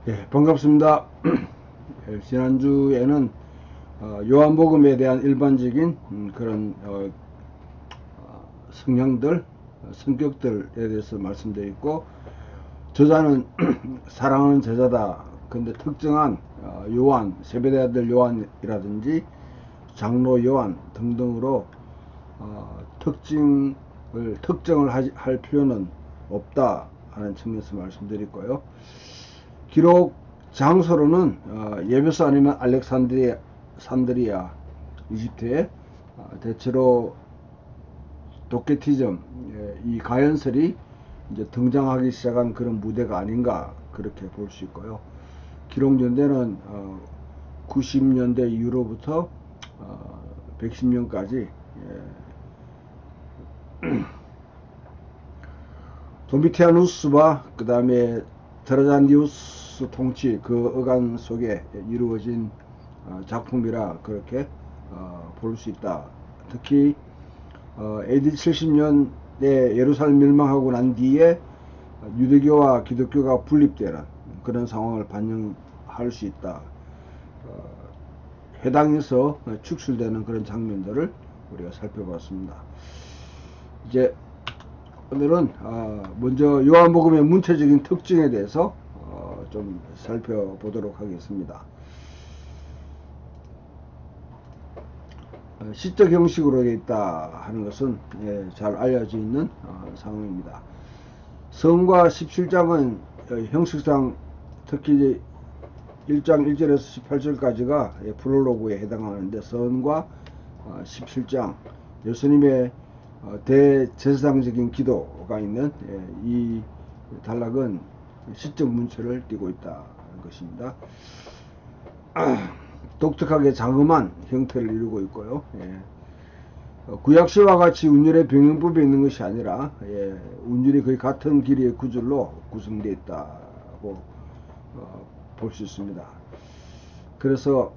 예, 반갑습니다. 예, 지난주에는 요한복음에 대한 일반적인 그런 성향들, 성격들에 대해서 말씀드렸고, 저자는 사랑하는 제자다. 근데 특정한 요한, 세베대 아들 요한이라든지 장로 요한 등등으로 특정을 할 필요는 없다 하는 측면에서 말씀드릴 거예요. 기록 장소로는 예베소 아니면 알렉산드리아 이집트에 대체로 도케티즘, 이 가연설이 이제 등장하기 시작한 그런 무대가 아닌가 그렇게 볼 수 있고요. 기록 연대는 90년대 이후로부터 110년까지 도미티아누스와 그 다음에 드라잔디우스 통치 그 어간 속에 이루어진 작품이라 그렇게 볼 수 있다. 특히 AD 70년에 예루살렘 멸망하고 난 뒤에 유대교와 기독교가 분립되는 그런 상황을 반영할 수 있다. 해당에서 축출되는 그런 장면들을 우리가 살펴봤습니다. 이제 오늘은 먼저 요한복음의 문체적인 특징에 대해서 좀 살펴보도록 하겠습니다. 시적 형식으로 되어 있다 하는 것은 잘 알려져 있는 상황입니다. 성과 17장은 형식상 특히 1장 1절에서 18절까지가 프롤로그에 해당하는데, 선과 17장 예수님의 대제사장적인 기도가 있는 이 단락은 시적 문체를 띠고 있다는 것입니다. 독특하게 장엄한 형태를 이루고 있고요. 구약시와 같이 운율의 병행법이 있는 것이 아니라 운율이 거의 같은 길이의 구절로 구성되어 있다고 볼 수 있습니다. 그래서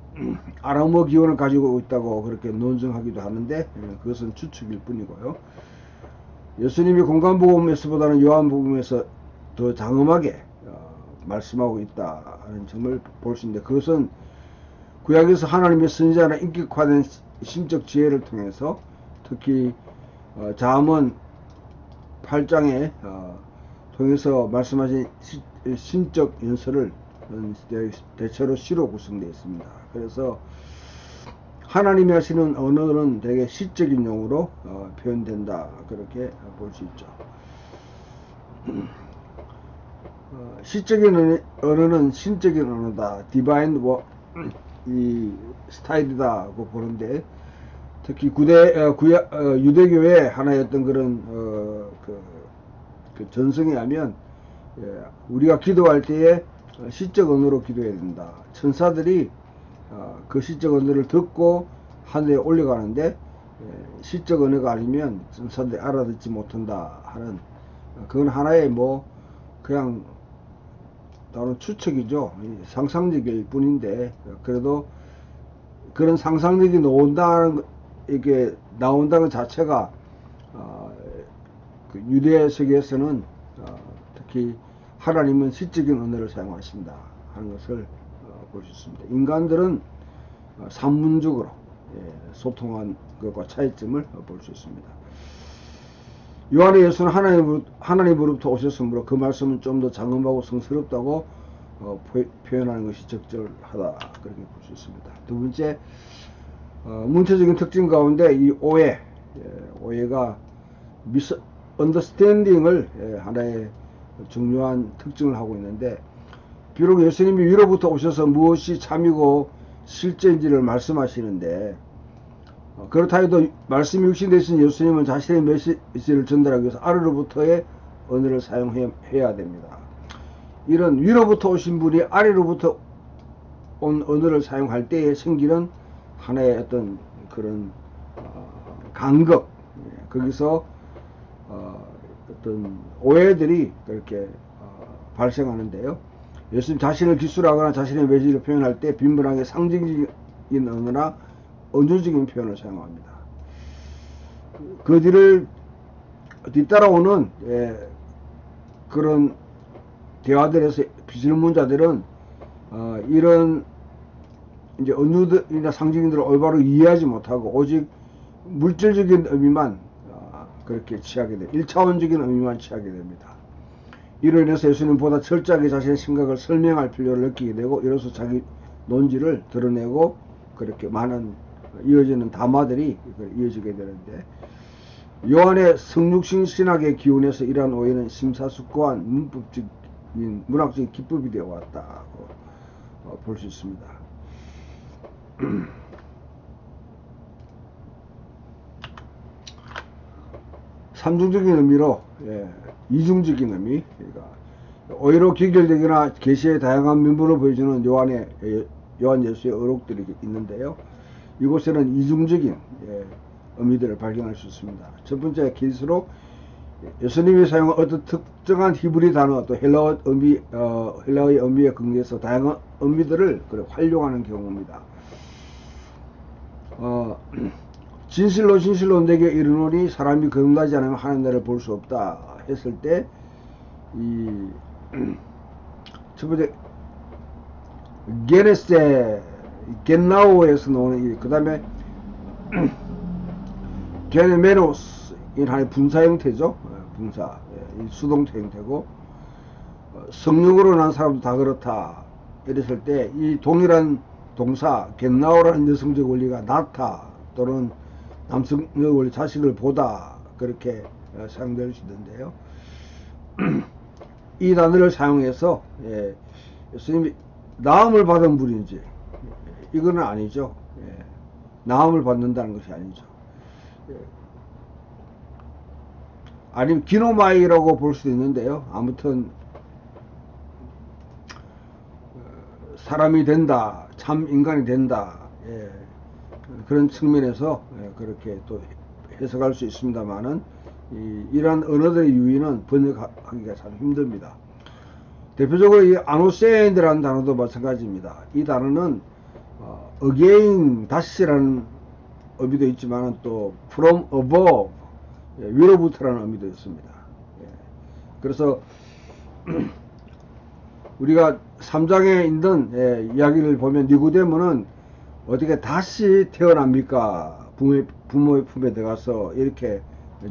아람어 기원을 가지고 있다고 그렇게 논증하기도 하는데, 그것은 추측일 뿐이고요. 예수님이 공간복음에서보다는 요한복음에서 더 장엄하게 말씀하고 있다는 점을 볼 수 있는데, 그것은 구약에서 하나님의 선지자나 인격화된 신적 지혜를 통해서 특히 잠언 8장에 통해서 말씀하신 신적 연설을 대체로 시로 구성되어 있습니다. 그래서 하나님이 하시는 언어는 되게 시적인 용어로 표현된다 그렇게 볼 수 있죠. 시적인 언어는 신적인 언어다, 디바인 이 스타일이다고 보는데, 특히 유대교의 하나였던 그런 그 전승에 하면 우리가 기도할 때에 시적 언어로 기도해야 된다. 천사들이 그 시적 언어를 듣고 하늘에 올라가는데 시적 언어가 아니면 천사들이 알아듣지 못한다 하는, 그건 하나의 그냥 나는 추측이죠. 상상력일 뿐인데, 그래도 그런 상상력이 이게 나온다는 자체가 그 유대 세계에서는 특히 하나님은 시적인 언어를 사용하신다 하는 것을 볼 수 있습니다. 인간들은 산문적으로 소통한 것과 차이점을 볼 수 있습니다. 요한의 예수는 하나님으로부터 오셨으므로 그 말씀은 좀 더 장엄하고 성스럽다고 표현하는 것이 적절하다 그렇게 볼 수 있습니다. 두 번째, 문체적인 특징 가운데 이 오해가 언더스탠딩을 하나의 중요한 특징을 하고 있는데, 비록 예수님이 위로부터 오셔서 무엇이 참이고 실제인지를 말씀하시는데, 그렇다 해도 말씀이 육신되신 예수님은 자신의 메시지를 전달하기 위해서 아래로부터의 언어를 사용해야 됩니다. 이런 위로부터 오신 분이 아래로부터 온 언어를 사용할 때에 생기는 하나의 어떤 그런 간극, 거기서 어떤 오해들이 그렇게 발생하는데요. 예수님 자신을 기술하거나 자신의 메시지를 표현할 때 빈번하게 상징적인 언어나 언어적인 표현을 사용합니다. 그 뒤를 뒤따라오는 그런 대화들에서 비질문자들은 이런 이제 은유들이나 상징들을 올바로 이해하지 못하고 오직 물질적인 의미만 그렇게 취하게 돼 1차원적인 의미만 취하게 됩니다. 이로 인해서 예수님은 보다 철저하게 자신의 생각을 설명할 필요를 느끼게 되고 이로써 자기 논지를 드러내고 그렇게 많은 이어지는 담화들이 이어지게 되는데 요한의 성육신 신학의 기운에서 이러한 오해는 심사숙고한 문법적인 문학적인 기법이 되어 왔다고 볼 수 있습니다. 삼중적인 의미로 이중적인 의미 그러니까 오히려 귀결되거나 계시의 다양한 면모를 보여주는 요한 예수의 의록들이 있는데요. 이곳에는 이중적인 의미들을 발견할 수 있습니다. 첫 번째 계시록 예수님이 사용한 어떤 특정한 히브리 단어 또 헬라어의 의미에 근거해서 다양한 의미들을 활용하는 경우입니다. 진실로 내게 이르노니 사람이 거듭나지 않으면 하나님 나라를 볼 수 없다 했을 때 첫 번째 게네세 겐나오에서 나오는 그 다음에 게네메노스 이 하나의 분사 형태죠. 분사 수동태 형태고 성령으로 난 사람도 다 그렇다 이랬을 때 이 동일한 동사 겐나오라는 여성적 원리가 낳다 또는 남성적 원리 자식을 보다 그렇게 사용될 수 있는데요. 이 단어를 사용해서 예수님이 나음을 받은 분인지 이거는 아니죠. 나음을 받는다는 것이 아니죠. 아니면 기노마이라고 볼 수도 있는데요. 아무튼 사람이 된다, 참 인간이 된다, 그런 측면에서 그렇게 또 해석할 수 있습니다만은 이러한 언어들의 유의는 번역하기가 참 힘듭니다. 대표적으로 이 아노세인이라는 단어도 마찬가지입니다. 이 단어는 again 다시라는 의미도 있지만 또 from above 위로부터라는 의미도 있습니다. 그래서 우리가 3장에 있는 이야기를 보면 니고데모는 어떻게 다시 태어납니까? 부모의 품에 들어가서 이렇게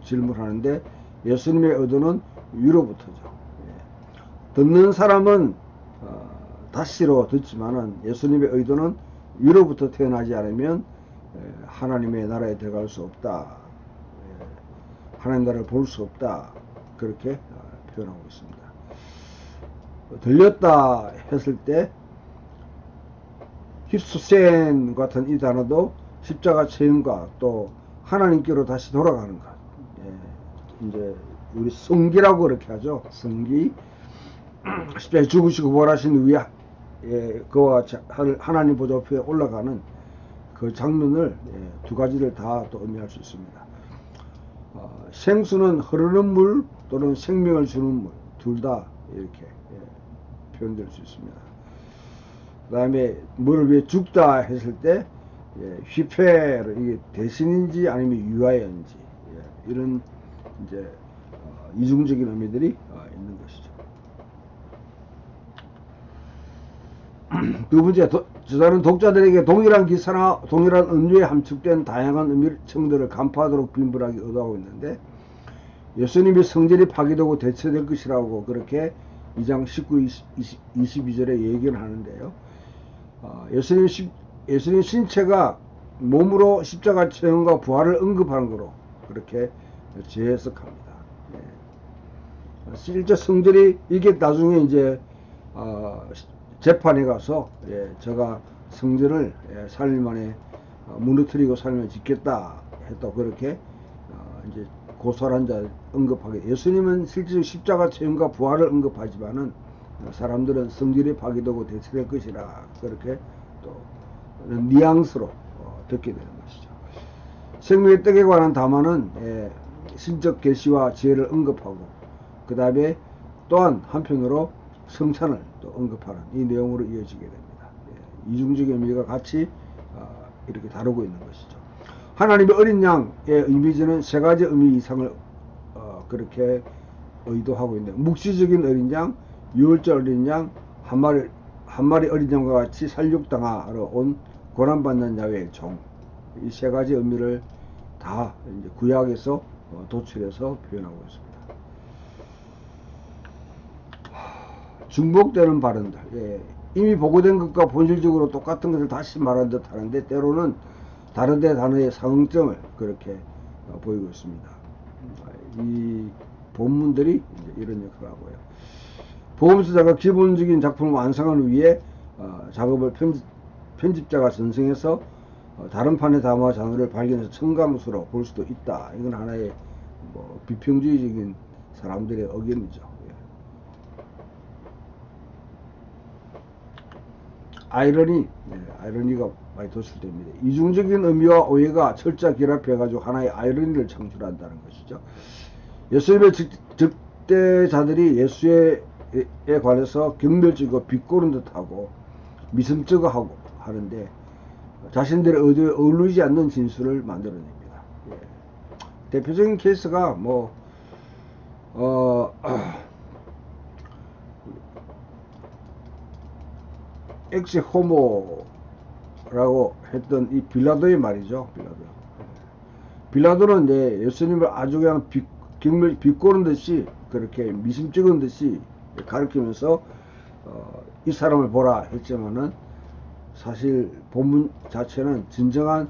질문하는데 예수님의 의도는 위로부터죠. 듣는 사람은 다시로 듣지만은 예수님의 의도는 위로부터 태어나지 않으면 하나님의 나라에 들어갈 수 없다. 하나님 나라를 볼 수 없다. 그렇게 표현하고 있습니다. 들렸다 했을 때 히스센 같은 이 단어도 십자가 체험과 또 하나님께로 다시 돌아가는 것. 이제 우리 성기라고 그렇게 하죠. 성기. 십자가에 죽으시고 부활하신 후에 그와 같이 하나님 보좌 앞에 올라가는 그 장면을 두 가지를 다 또 의미할 수 있습니다. 생수는 흐르는 물 또는 생명을 주는 물 둘 다 이렇게 표현될 수 있습니다. 그 다음에 뭐를 위해 죽다 했을 때 휘페를 이게 대신인지 아니면 유아인지 이런 이제 이중적인 의미들이 있는 것이죠. 두 번째, 저자는 독자들에게 동일한 기사나 동일한 은유에 함축된 다양한 의미청들을 간파하도록 빈번하게 의도하고 있는데 예수님이 성전이 파괴되고 대체될 것이라고 그렇게 2장 19, 22절에 얘기를 하는데요. 예수님 신체가 몸으로 십자가 체험과 부활을 언급하는 거로 그렇게 재해석합니다. 실제 성전이 이게 나중에 이제 재판에 가서 제가 성전을 3일 만에 무너뜨리고 3일 만에 짓겠다 했다고 그렇게 이제 고소한 자 언급하게 예수님은 실제 십자가 체험과 부활을 언급하지만은 사람들은 성전이 파괴되고 대체될 것이라 그렇게 또 뉘앙스로 듣게 되는 것이죠. 생명의 떡에 관한 담화는 신적 계시와 지혜를 언급하고 그 다음에 또한 한편으로 성찬을 또 언급하는 이 내용으로 이어지게 됩니다. 이중적인 의미가 같이 이렇게 다루고 있는 것이죠. 하나님의 어린 양의 이미지는 세 가지 의미 이상을 그렇게 의도하고 있는데 묵시적인 어린 양, 유월절 어린 양, 한 마리 어린 양과 같이 살육당하러 온 고난받는 야훼의 종, 이 세 가지 의미를 다 이제 구약에서 도출해서 표현하고 있습니다. 중복되는 발언들, 예, 이미 보고된 것과 본질적으로 똑같은 것을 다시 말하는 듯 하는데 때로는 다른데 단어의 상응점을 그렇게 보이고 있습니다. 이 본문들이 이제 이런 역할을 하고요. 보험서자가 기본적인 작품을 완성하기 위해 작업을 편집자가 전승해서 다른 판에 담아 장르를 발견해서 첨가물로 볼 수도 있다. 이건 하나의 뭐 비평주의적인 사람들의 의견이죠. 예. 아이러니가 많이 도출됩니다. 이중적인 의미와 오해가 철저히 결합해가지고 하나의 아이러니를 창출한다는 것이죠. 예수님의 적대자들이 예수에 관해서 경멸적이고 비꼬는 듯하고 미심쩍어하고 하는데 자신들의 의도에 어울리지 않는 진술을 만들어냅니다. 예. 대표적인 케이스가 뭐 엑세 호모라고 했던 이 빌라도의 말이죠. 빌라도는 이제 예수님을 아주 그냥 비꼬는 듯이 그렇게 미심쩍은 듯이 가르치면서 이 사람을 보라 했지만은 사실 본문 자체는 진정한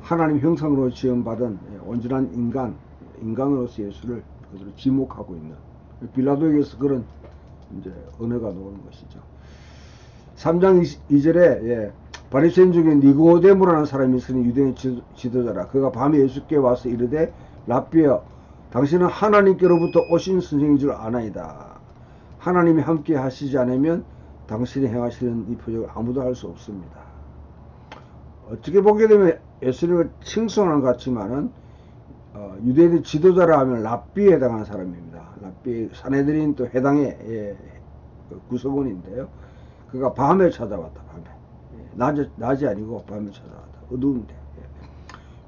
하나님 형상으로 지음받은 온전한 인간으로서 예수를 그대로 지목하고 있는 빌라도에게서 그런 이제 은혜가 나오는 것이죠. 3장 2절에 바리새인 중에 니고데모라는 사람이 있으니 유대인 지도자라. 그가 밤에 예수께 와서 이르되 랍비여 당신은 하나님께로부터 오신 선생인 줄 아나이다. 하나님이 함께 하시지 않으면 당신이 행하시는 이 표적을 아무도 할 수 없습니다. 어떻게 보게 되면 예수님을 칭송하는 것 같지만은 유대인의 지도자라 하면 랍비에 해당하는 사람입니다. 랍비 사내들인 또 해당의 구성원인데요. 그가 밤에 찾아왔다. 밤에 낮이 아니고 밤에 찾아왔다. 어두운데.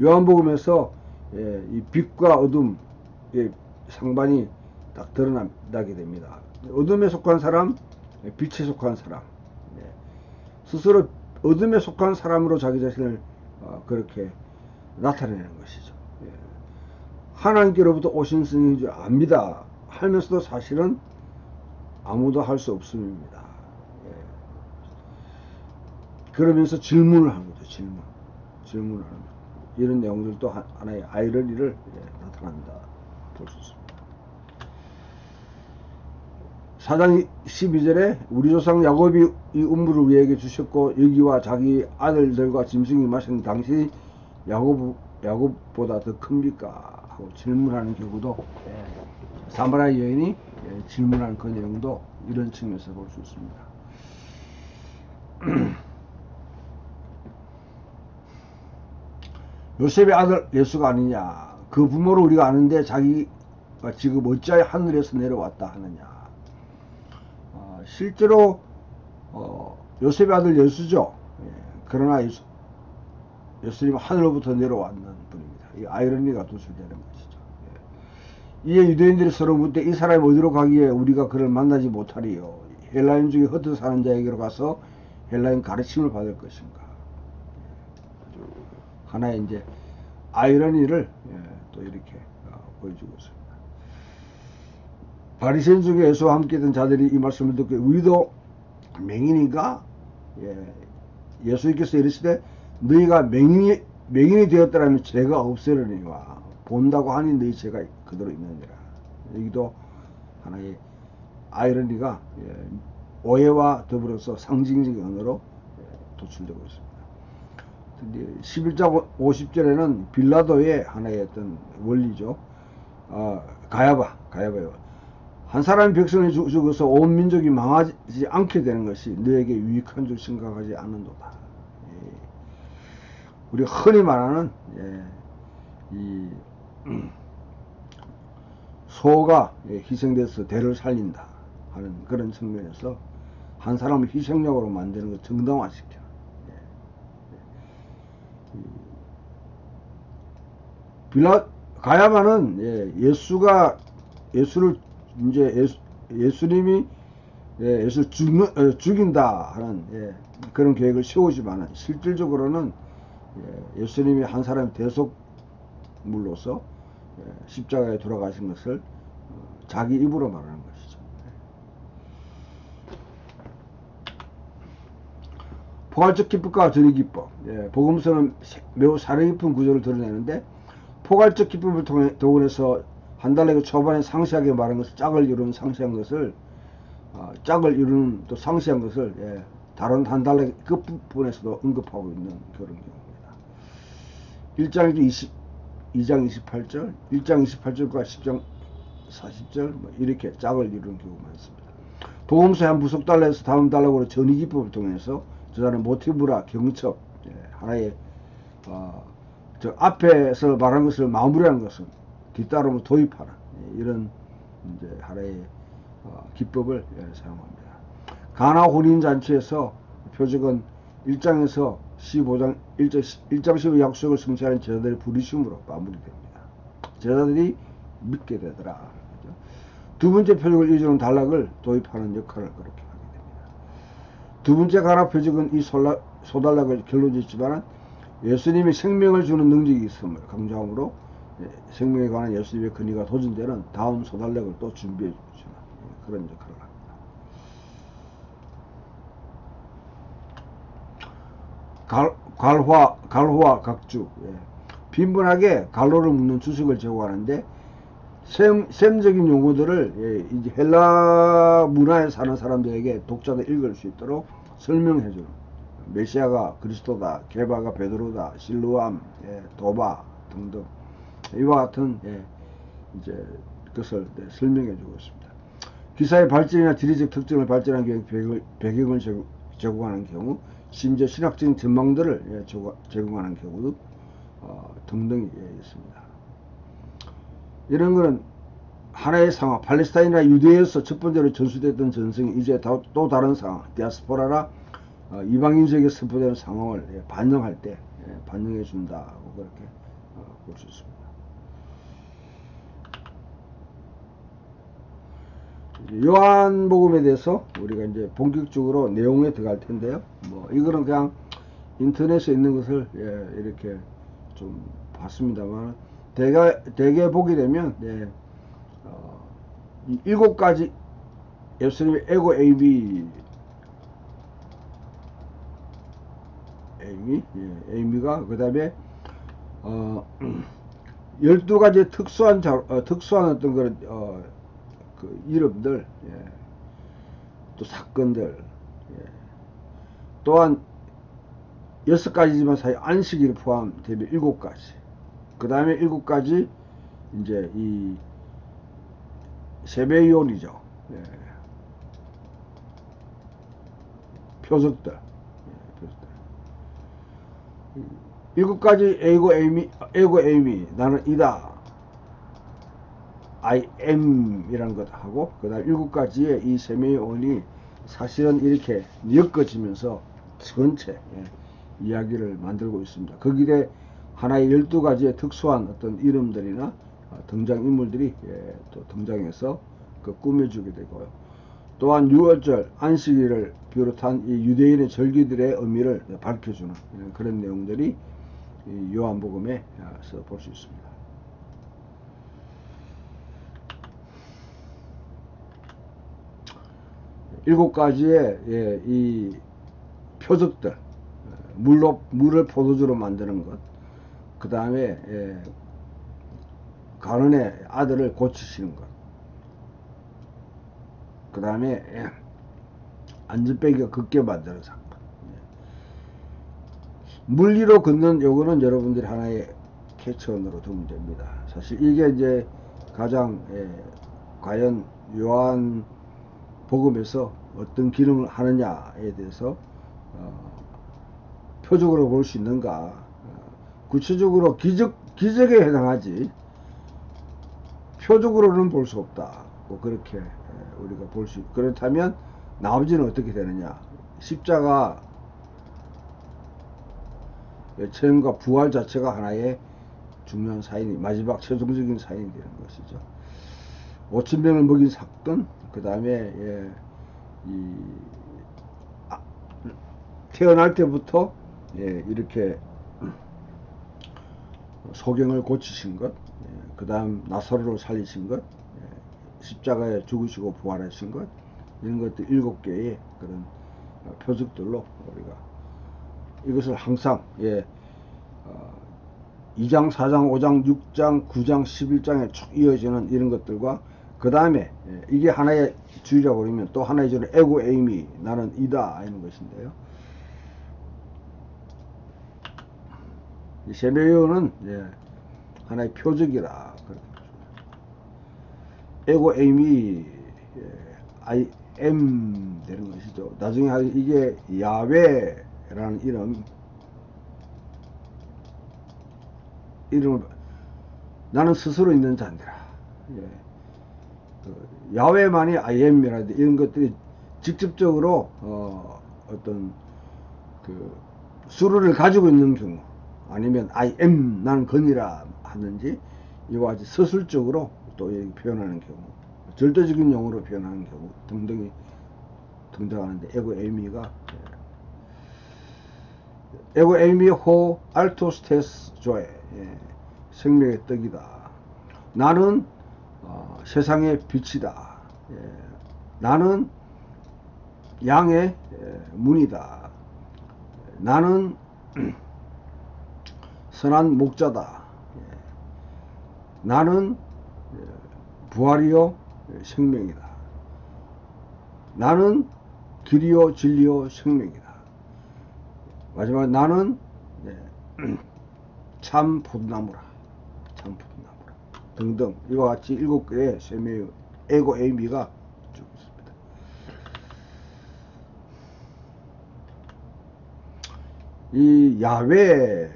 요한복음에서 이 빛과 어둠의 상반이 딱 드러나게 됩니다. 어둠에 속한 사람, 빛에 속한 사람. 스스로 어둠에 속한 사람으로 자기 자신을 그렇게 나타내는 것이죠. 하나님께로부터 오신 스님인 줄 압니다 하면서도 사실은 아무도 할 수 없음입니다. 그러면서 질문을 하는 거죠. 질문을 하는 거죠. 이런 내용들도 하나의 아이러니를 나타난다 볼 수 있습니다. 4장 12절에 우리 조상 야곱이 이 음물을 우리에게 주셨고 여기와 자기 아들들과 짐승이 마신 당신이 야곱보다 더 큽니까? 하고 질문하는 경우도 사마리아 여인이 질문하는 그 내용도 이런 측면에서 볼 수 있습니다. 요셉의 아들 예수가 아니냐, 그 부모를 우리가 아는데 자기가 지금 어찌하여 하늘에서 내려왔다 하느냐. 실제로 요셉의 아들 예수죠. 그러나 예수님은 하늘로부터 내려왔는 분입니다. 이 아이러니가 도출되는 것이죠. 이에 유대인들이 서로 묻되 이 사람이 어디로 가기에 우리가 그를 만나지 못하리요. 헬라인 중에 흩어 사는 자에게로 가서 헬라인 가르침을 받을 것인가. 하나의 이제 아이러니를 또 이렇게 보여주고 있습니다. 바리새인 중에 예수와 함께 있던 자들이 이 말씀을 듣고 우리도 맹인인가? 예수님께서 이르시되 너희가 맹인이 되었더라면 죄가 없으려니와 본다고 하니 너희 죄가 그대로 있느니라. 여기도 하나의 아이러니가 오해와 더불어서 상징적인 언어로 도출되고 있습니다. 11장 50절에는 빌라도의 하나의 어떤 원리죠. 가야바요. 한 사람이 백성을 죽어서 온 민족이 망하지 않게 되는 것이 너에게 유익한 줄 생각하지 않는도다. 우리 흔히 말하는 이 소가 희생돼서 대를 살린다 하는 그런 측면에서 한 사람을 희생력으로 만드는 것 정당화시켜. 가야바는 예수님이 예수 죽인다 하는 그런 계획을 세우지만 실질적으로는 예수님이 한 사람의 대속물로서 십자가에 돌아가신 것을 자기 입으로 말하는 것이죠. 포괄적 기법과 전위 기법. 복음서는 매우 사려 깊은 구조를 드러내는데 포괄적 기법을 동원해서 한 달에 초반에 상세하게 말한 것을 짝을 이루는 상세한 것을 짝을 이루는 또 상세한 것을 다른 한 달의 끝부분에서도 언급하고 있는 그런 경우입니다. 1장 2장 28절, 1장 28절과 10장 40절 이렇게 짝을 이루는 경우가 많습니다. 복음서의 한 부속 달라에서 다음 달락으로 전위 기법을 통해서 저자는 모티브라 경첩 하나의 저 앞에서 말한 것을 마무리하는 것은 뒤따르면 도입하는 이런 이제 하나의 기법을 사용합니다. 가나 혼인잔치에서 표적은 1장에서 15장 1장 15 약속을 성취하는 제자들의 부르심으로 마무리됩니다. 제자들이 믿게 되더라. 두 번째 표적을 이루는 단락을 도입하는 역할을 그렇게 하게 됩니다. 두 번째 가나 표적은 이 소단락을 결론짓지만 예수님이 생명을 주는 능력이 있음을 강조하므로 생명에 관한 예수님의 권위가 도전되는 다음 소단락을 또 준비해 주시는 그런 역할을 합니다. 갈호와 각주. 빈번하게 갈로를 묻는 주석을 제공하는데 셈적인 용어들을 이제 헬라 문화에 사는 사람들에게 독자들 읽을 수 있도록 설명해주는 메시아가 그리스도다, 게바가 베드로다, 실루암, 도바 등등 이와 같은 이제 그것을 설명해주고 있습니다. 기사의 발전이나 지리적 특징을 발전한 배경을 제공하는 경우, 심지어 신학적인 전망들을 제공하는 경우도 등등이 있습니다. 이런 거는 하나의 상황, 팔레스타인이나 유대에서 첫 번째로 전수됐던 전승이 이제 또 다른 상황, 디아스포라나 이방인 지역에 선포되는 상황을 반영할 때 반영해 준다고 그렇게 볼 수 있습니다. 요한복음에 대해서 우리가 이제 본격적으로 내용에 들어갈 텐데요. 뭐 이거는 그냥 인터넷에 있는 것을 이렇게 좀 봤습니다만 대개 보게 되면 이 7가지 예수님의 에고 에이미가 그 다음에 12가지 특수한 어떤 그런 그 이름들, 또 사건들, 또한 6가지지만 사이 안식일 포함되며 7가지. 그 다음에 7가지 이제 이 세배요리죠. 표적들. 7가지 에고 에이미 나는 이다. I am 이라는 것 하고 그 다음 7가지의 이 세미온이 사실은 이렇게 엮어지면서 전체 이야기를 만들고 있습니다. 거기에 하나의 12가지의 특수한 어떤 이름들이나 등장인물들이 또 등장해서 그 꾸며주게 되고요. 또한 유월절 안식일을 비롯한 이 유대인의 절기들의 의미를 밝혀주는 그런 내용들이 이 요한복음에서 볼 수 있습니다. 7가지의 이 표적들, 물을 포도주로 만드는 것, 그 다음에 가난의 아들을 고치시는 것, 그 다음에 안전뱅이가 걷게 만드는 사건. 물 위로 걷는 요거는 여러분들이 하나의 캐치원으로 두면 됩니다. 사실 이게 이제 가장 과연 요한 복음에서 어떤 기능을 하느냐에 대해서 표적으로 볼 수 있는가, 구체적으로 기적에 해당하지 표적으로는 볼 수 없다. 뭐 그렇게 우리가 볼 수 있고, 그렇다면 나머지는 어떻게 되느냐. 십자가 체험과 부활 자체가 하나의 중요한 사인이, 마지막 최종적인 사인이 되는 것이죠. 5,000명을 먹인 사건, 그 다음에 이 아, 태어날 때부터 이렇게 소경을 고치신 것, 그 다음 나사로를 살리신 것, 십자가에 죽으시고 부활하신 것, 이런 것들 7개의 그런 표적들로 우리가 이것을 항상 2장, 4장, 5장, 6장, 9장, 11장에 쭉 이어지는 이런 것들과 그 다음에 이게 하나의 주의라고 그러면 또 하나의 주는 에고 에이미, 나는 이다 이런 것인데요. 이 세배요는 하나의 표적이라 그렇게 에고 에이미 I am 되는 것이죠. 나중에 이게 야훼라는 이름을 나는 스스로 있는 자니라. 야훼만이 I am이라든지 이런 것들이 직접적으로 어떤 그 수르를 가지고 있는 경우, 아니면 I am 나는 건이라 하는지, 이와 같이 서술적으로 또 표현하는 경우, 절대적인 용어로 표현하는 경우 등등이 등장하는데, 에고 에이미가 에고 에이미 호 알토스테스 조에 생명의 떡이다. 나는 세상의 빛이다. 나는 양의 문이다. 나는 선한 목자다. 나는 부활이요 생명이다. 나는 길이요 진리요 생명이다. 마지막에 나는 참 포도나무라. 참 포도나무라. 등등 이와 같이 7개의 세미의 에고 에이미가 쭉 있습니다. 이 야훼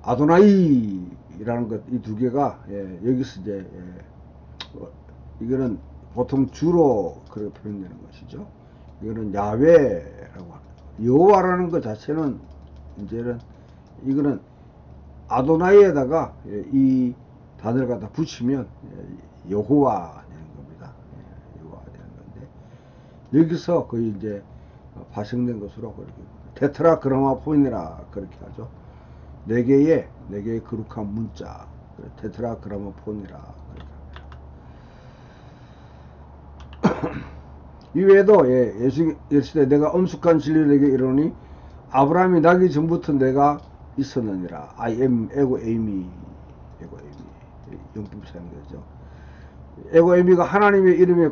아도나이라는 것, 이 두 개가 여기서 이제 이거는 보통 주로 그렇게 표현되는 것이죠. 이거는 야훼라고 합니다. 여호와라는 것 자체는 이제는 이거는 아도나이에다가 이 단어를 갖다 붙이면 여호와 되는 겁니다. 여호와 되는 건데, 여기서 거의 이제 파생된 것으로 그렇게 테트라그라마폰이라 그렇게 하죠. 4개의 거룩한 문자, 테트라그라마폰이라 그렇게 합니다. 이외에도 예수께 내가 엄숙한 진리를 내게 이르노니 아브라함이 나기 전부터 내가 있었느니라. I am 에고 에이미, 영품 사용되죠. 에고 에이미가 하나님의 이름에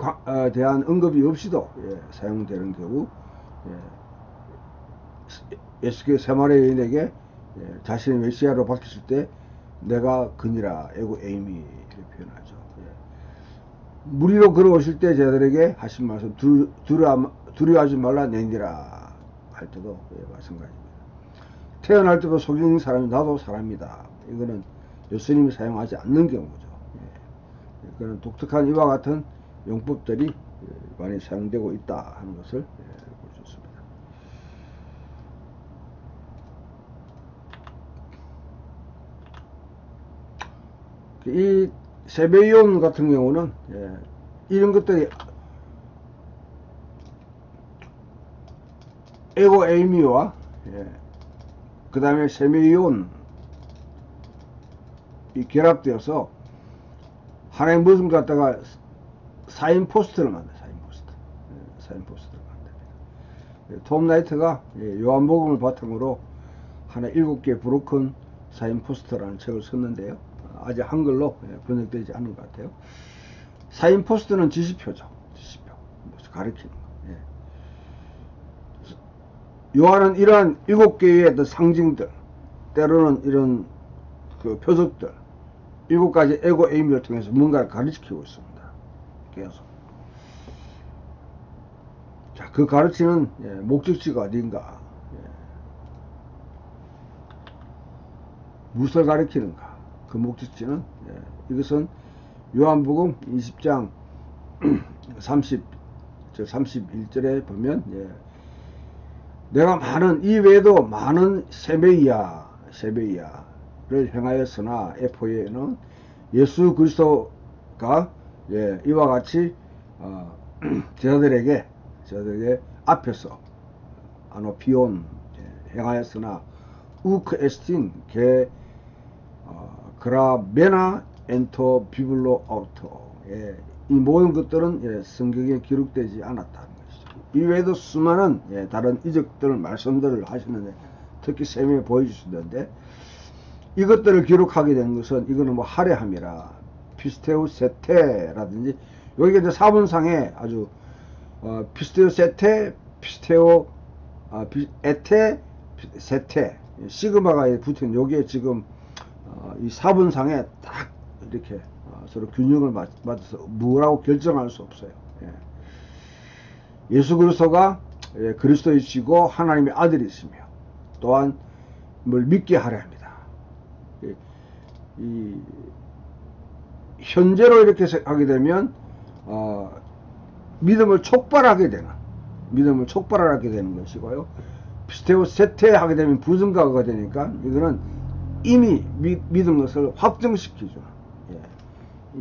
대한 언급이 없이도 사용되는 경우, 예수께 세마리아 여인에게 자신의 메시아로 밝혔을 때 내가 그니라 에고 에이미 이렇게 표현하죠. 무리로 걸어오실 때 저들에게 하신 말씀, 두려워하지 말라 내니라 할 때도 마찬가지입니다. 태어날 때도 속인 사람이 나도 사람이다. 이거는 예수님이 사용하지 않는 경우죠. 그런 독특한 이와 같은 용법들이 많이 사용되고 있다 하는 것을 볼 수 있습니다. 이 세배이온 같은 경우는 이런 것들이 에고 에이미와 그 다음에 세배이온이 결합되어서 하나의 무슨 갖다가 사인포스트를 만들어요. 사인포스트를 만듭니다. 톰 나이트가 요한복음을 바탕으로 하나 7개 브로큰 사인포스트라는 책을 썼는데요. 아직 한글로 번역되지 않은 것 같아요. 사인포스트는 지시표죠. 지시표. 가리키는 거. 요한은 이러한 7개의 상징들, 때로는 이런 그 표적들, 7가지 에고 에이미를 통해서 뭔가를 가르치고 있습니다. 계속. 자, 그 가르치는 목적지가 어딘가, 무엇을 가르치는가, 그 목적지는 이것은 요한복음 20장 31절에 보면 내가 많은 이 외에도 많은 세베이야를 행하였으나 에포에는 예수 그리스도가 예, 이와 같이 제자들에게 앞에서 아노피온 행하였으나 우크 에스틴 게 그라메나 엔토 비블로 아우토, 예, 이 모든 것들은 예, 성경에 기록되지 않았다는 것이죠. 이외에도 수많은 예, 다른 이적들 말씀들을 하시는데 특히 세명에 보여주시는데 이것들을 기록하게 된 것은 이거는 뭐 할애함이라 피스테우 세테라든지 여기가 이제 사본상에 아주 피스테우 세테, 피스테우 에테, 세테 시그마가 붙은 요게 지금 이 사본상에 딱 이렇게 서로 균형을 맞춰서 뭐라고 결정할 수 없어요. 예. 예수 그리스도가 예, 그리스도이시고 하나님의 아들이시며 또한 뭘 믿게 하려 합니다. 이 현재로 이렇게 하게 되면 믿음을 촉발하게 되는 것이고요. 피스테오 세테 하게 되면 부정가가 되니까 이거는 이미 믿은 것을 확정시키죠. 예.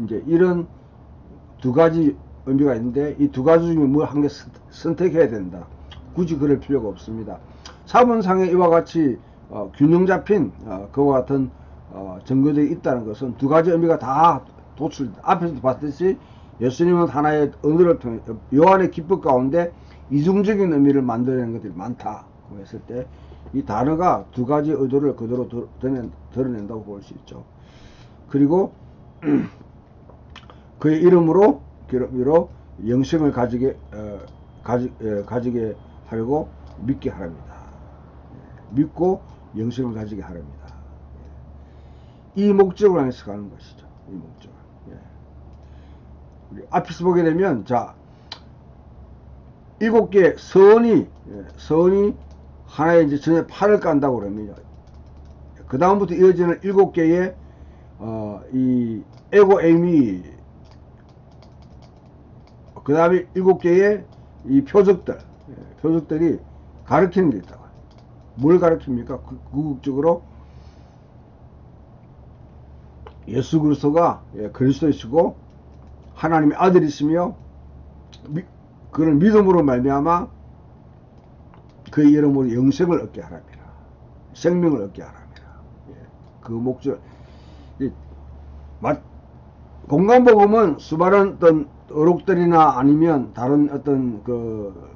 이제 이런 두 가지 의미가 있는데 이 두 가지 중에 뭘 한 개 선택해야 된다. 굳이 그럴 필요가 없습니다. 사본상에 이와 같이 균형 잡힌 그와 같은 증거들이 있다는 것은 두 가지 의미가 다 앞에서도 봤듯이 예수님은 하나의 언어를 통해 요한의 기법 가운데 이중적인 의미를 만들어내는 것들이 많다 했을 때 이 단어가 두 가지 의도를 그대로 드러낸다고 볼 수 있죠. 그리고 그의 이름으로 영생을 가지게 하려고 믿게 하랍니다. 믿고 영생을 가지게 하랍니다. 이 목적을 향해서 가는 것이죠. 이 목적. 우리 앞에서 보게 되면 자 7개 선이 하나의 이제 전에 팔을 깐다고 그럽니다. 그 다음부터 이어지는 7개의 이 에고 에이미, 그 다음에 7개의 이 표적들이 가르치는 게 있다고. 뭘 가르칩니까? 궁극적으로 예수 그리스도가 그리스도이시고 하나님의 아들이시며 그런 믿음으로 말미암아 그의 이름으로 영생을 얻게 하랍니다. 생명을 얻게 하랍니다. 그 목적. 공간복음은 수많은 어떤 어록들이나 아니면 다른 어떤 그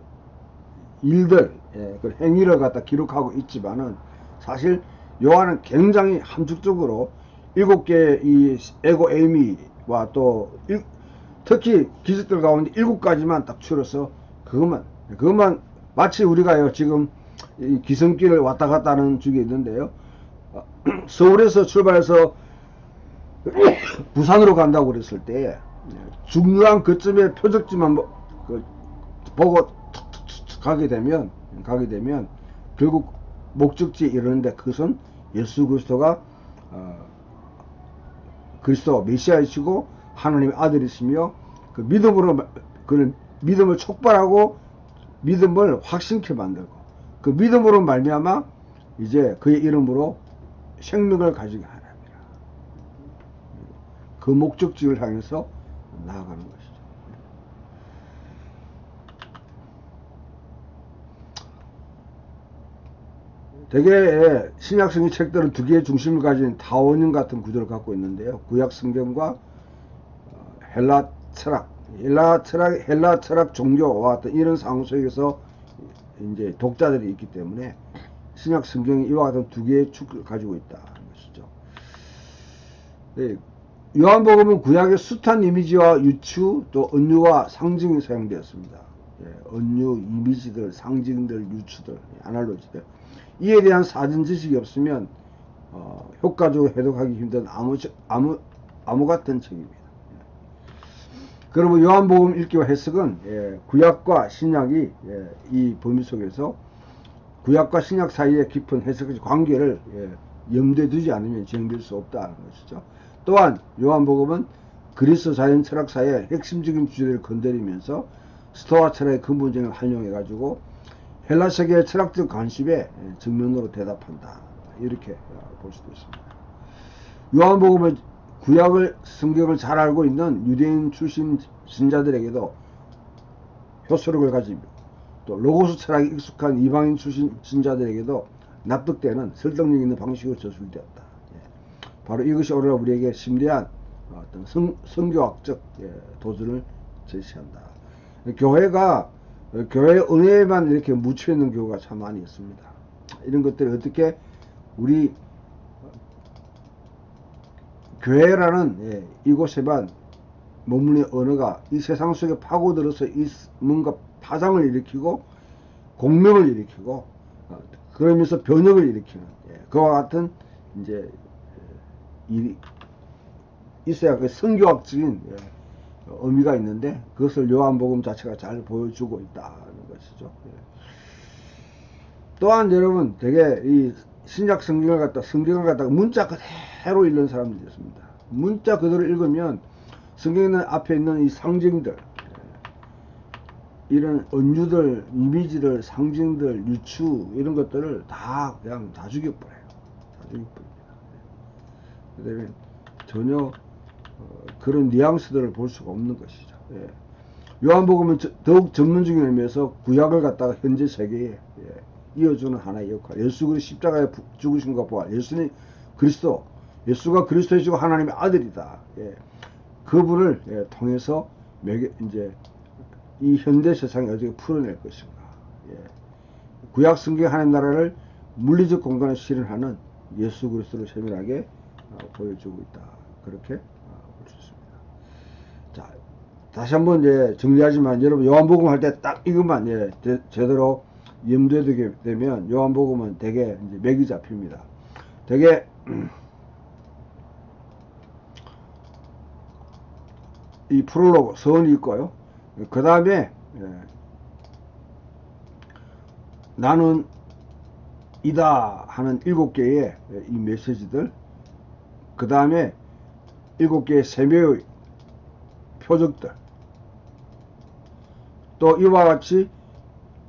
일들, 그 행위를 갖다 기록하고 있지만은 사실 요한은 굉장히 함축적으로 7개의 이 에고 에이미와 또 특히 기적들 가운데 7가지만 딱 추려서 그것만 마치 우리가요 지금 이 기성길을 왔다 갔다 하는 중에 있는데요. 서울에서 출발해서 부산으로 간다고 그랬을 때 중요한 그쯤에 표적지만 보고 가게 되면 결국 목적지에 이르는데 그것은 예수 그리스도가 그리스도 메시아이시고 하나님의 아들이시며 그 믿음을 촉발하고 믿음을 확신케 만들고 그 믿음으로 말미암아 이제 그의 이름으로 생명을 가지게 하랍니다. 그 목적지를 향해서 나아가는 것이죠. 대개 신약성의 책들은 두 개의 중심을 가진 타원형 같은 구조를 갖고 있는데요. 구약 성경과 헬라 철학 종교와 같은 이런 상호 속에서 이제 독자들이 있기 때문에 신약 성경이 이와 같은 두 개의 축을 가지고 있다는 것이죠. 요한복음은 구약의 숱한 이미지와 유추 또 은유와 상징이 사용되었습니다. 은유, 이미지들, 상징들, 유추들, 아날로지들 이에 대한 사전 지식이 없으면 효과적으로 해독하기 힘든 암호 같은 책입니다. 그러면 요한복음 읽기와 해석은 구약과 신약이 이 범위 속에서 구약과 신약 사이의 깊은 해석의 관계를 염두에 두지 않으면 정리될 수 없다는 것이죠. 또한 요한복음은 그리스 자연 철학사의 핵심적인 주제를 건드리면서 스토아 철학의 근본적인 활용해 가지고 헬라 세계의 철학적 관심에 정면으로 대답한다. 이렇게 볼 수도 있습니다. 요한복음은 구약을 성경을 잘 알고 있는 유대인 출신 신자들에게도 효소력을 가지며 또 로고스 철학에 익숙한 이방인 출신 신자들에게도 납득되는 설득력 있는 방식으로 저술되었다. 바로 이것이 오늘날 우리에게 심대한 어떤 성교학적 도전을 제시한다. 교회가 교회의 은혜에만 이렇게 묻혀 있는 경우가 참 많이 있습니다. 이런 것들이 어떻게 우리 교회라는 이곳에만 머무는 언어가 이 세상 속에 파고들어서 뭔가 파장을 일으키고 공명을 일으키고 그러면서 변혁을 일으키는 그와 같은 이제 일이 있어야 그 성교학적인 의미가 있는데 그것을 요한복음 자체가 잘 보여주고 있다는 것이죠. 또한 여러분 되게 이 신약 성경을 갖다가 문자 그대로 읽는 사람들이 있습니다. 문자 그대로 읽으면 성경에 앞에 있는 이 상징들, 이런 은유들, 이미지들, 상징들, 유추 이런 것들을 다 그냥 다 죽여버려요. 다 죽여버립니다. 그다음에 전혀 그런 뉘앙스들을 볼 수가 없는 것이죠. 요한복음은 더욱 전문적인 의미에서 구약을 갖다가 현재 세계에 이어주는 하나의 역할. 예수 그리스도 십자가에 죽으심과 부활. 예수는 그리스도, 예수가 그리스도이시고 하나님의 아들이다. 그분을 통해서 이제 이 현대 세상에 어떻게 풀어낼 것인가. 구약 성경 하나님 나라를 물리적 공간에 실현하는 예수 그리스도를 세밀하게 보여주고 있다. 그렇게 볼 수 있습니다. 자, 다시 한번 이제 정리하지만 여러분 요한복음 할 때 딱 이것만 제대로 염두에 두게 되면 요한복음은 되게 이제 맥이 잡힙니다. 되게 이 프롤로그 서원이 있고요. 그 다음에 나는 이다 하는 7개의 이 메시지들, 그 다음에 7개의 세매의 표적들, 또 이와 같이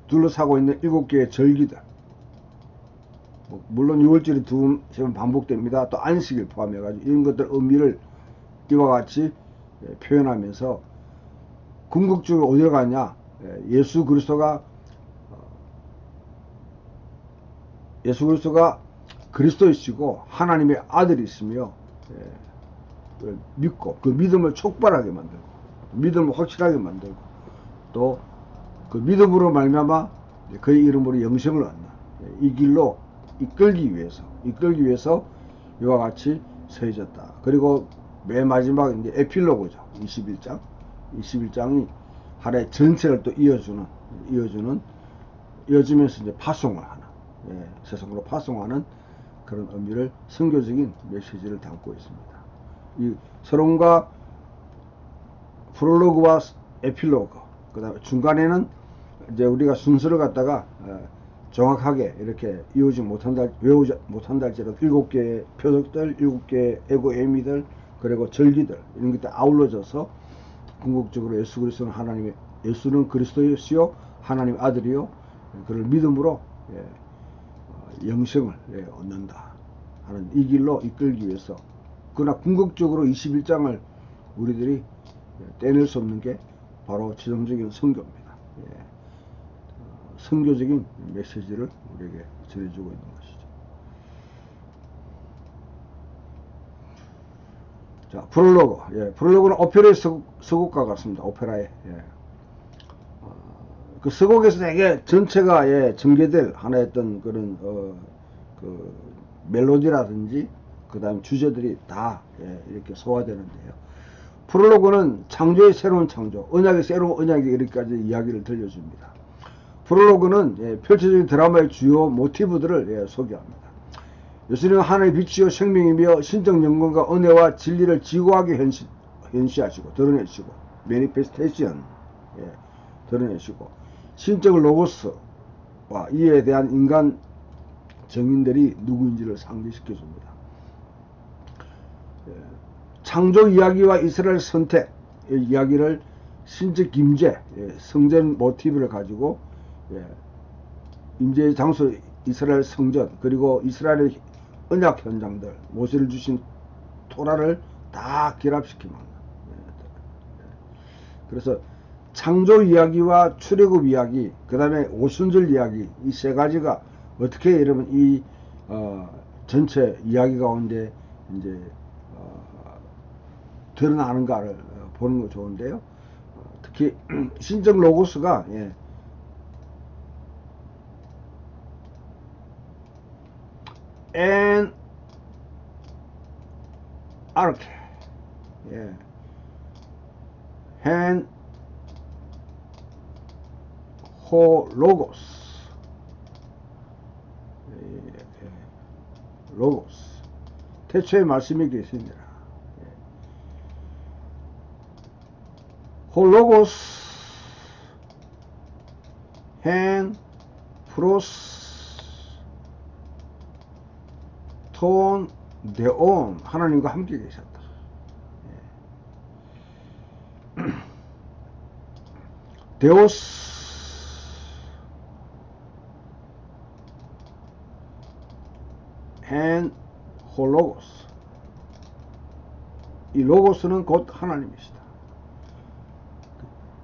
둘러싸고 있는 7개의 절기들, 물론 6월절이 두 번 반복됩니다. 또 안식일 포함해가지고 이런 것들 의미를 이와 같이 표현하면서 궁극적으로 어디로 가냐, 예수 그리스도가 그리스도이시고 하나님의 아들이시며 믿고 그 믿음을 촉발하게 만들고 믿음을 확실하게 만들고 또 그 믿음으로 말미암아 그의 이름으로 영생을 얻는 이 길로 이끌기 위해서 이와 같이 서해졌다. 그리고 맨 마지막 이제 에필로그죠. 21장이 하나의 전체를 또 이어주면서 이제 파송을 하는, 세상으로 파송하는 그런 의미를, 선교적인 메시지를 담고 있습니다. 이 서론과 프롤로그와 에필로그, 그 다음에 중간에는 이제 우리가 순서를 갖다가 정확하게 이렇게 외우지 못한다 할지라도 7개의 표적들, 7개의 에고 에미들, 그리고 절기들 이런 것들 아울러져서 궁극적으로 예수는 그리스도이시요 하나님의 아들이요 그를 믿음으로 영생을 얻는다 하는 이 길로 이끌기 위해서, 그러나 궁극적으로 21장을 우리들이 떼낼 수 없는 게 바로 지성적인 선교입니다. 선교적인 메시지를 우리에게 전해주고 있는 것이죠. 자, 프롤로그. 프롤로그는 오페라의 서곡과 같습니다. 오페라의. 그 서곡에서 되게 전체가 전개될 하나의 어떤 그런 그 멜로디라든지 그 다음 주제들이 다 이렇게 소화되는데요. 프롤로그는 창조의 새로운 창조, 언약의 새로운 언약이 이렇게까지 이야기를 들려줍니다. 프롤로그는 펼쳐진 드라마의 주요 모티브들을 소개합니다. 예수님은 하나님의 빛이요 생명이며 신적 영광과 은혜와 진리를 지고하게 현시하시고 드러내시고 매니페스테이션 드러내시고 신적 로고스와 이에 대한 인간 정인들이 누구인지를 상기시켜 줍니다. 창조 이야기와 이스라엘 선택 이야기를 신적 김제, 성전 모티브를 가지고 임재의 장소 이스라엘 성전, 그리고 이스라엘의 언약 현장들, 모세를 주신 토라를 다 결합시켜 놓는. 그래서 창조 이야기와 출애굽 이야기, 그 다음에 오순절 이야기, 이 세 가지가 어떻게 여러분 이 전체 이야기 가운데 이제 드러나는가를 보는 거 좋은데요. 특히 신적 로고스가 엔 아르케, 헨 호 로고스, 로고스, 태초에 말씀이 계십니다. 호 로고스, 헨 프로스 톤 데온, 하나님과 함께 계셨다. 데오스 헨 홀로고스, 이 로고스는 곧 하나님이시다.